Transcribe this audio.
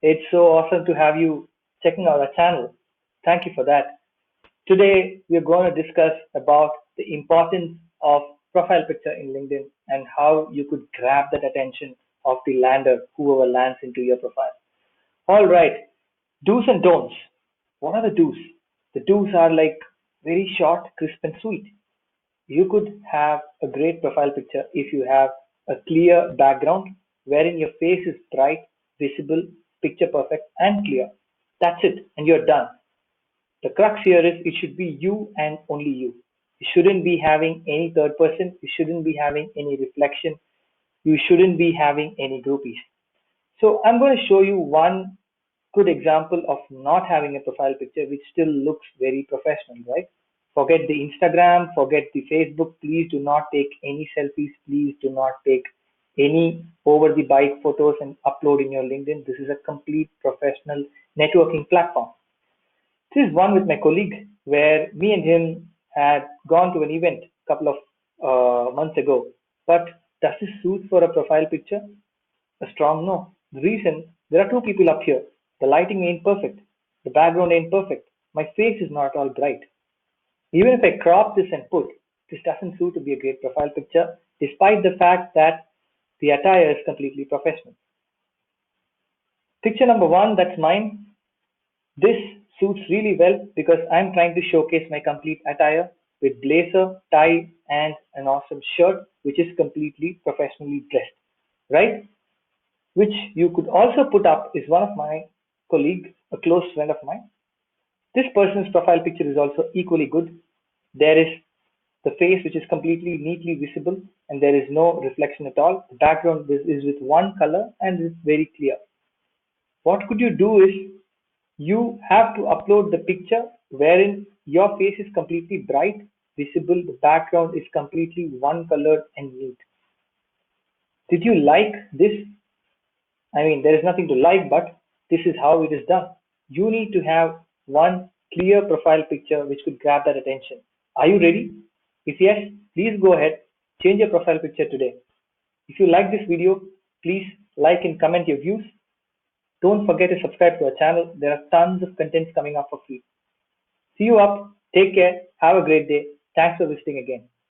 It's so awesome to have you checking out our channel. Thank you for that. Today, we are going to discuss about the importance of profile picture in LinkedIn and how you could grab that attention of the lander, whoever lands into your profile. All right, do's and don'ts. What are the do's? The do's are like very short, crisp, and sweet. You could have a great profile picture if you have a clear background wherein your face is bright, visible, picture perfect, and clear. That's it, and you're done. The crux here is it should be you and only you. You shouldn't be having any third person, you shouldn't be having any reflection, you shouldn't be having any groupies. So I'm going to show you one good example of not having a profile picture which still looks very professional, right? Forget the Instagram, forget the Facebook. Please do not take any selfies. Please do not take any over the bike photos and upload in your LinkedIn. This is a complete professional networking platform. This is one with my colleague where me and him had gone to an event a couple of months ago. But does this suit for a profile picture? A strong no. The reason, there are two people up here. The lighting ain't perfect. The background ain't perfect. My face is not all bright. Even if I crop this and put, this doesn't suit to be a great profile picture, despite the fact that the attire is completely professional. Picture number one, that's mine. This suits really well because I'm trying to showcase my complete attire with blazer, tie, and an awesome shirt, which is completely professionally dressed, right? Which you could also put up is one of my colleague, a close friend of mine. This person's profile picture is also equally good. There is the face which is completely neatly visible and there is no reflection at all. The background is with one color and is very clear. What could you do is you have to upload the picture wherein your face is completely bright, visible, the background is completely one colored and neat. Did you like this? I mean, there is nothing to like, but this is how it is done. You need to have one clear profile picture which could grab that attention. Are you ready? If yes, please go ahead, change your profile picture today. If you like this video, please like and comment your views. Don't forget to subscribe to our channel. There are tons of contents coming up for free. See you up. Take care. Have a great day. Thanks for visiting again.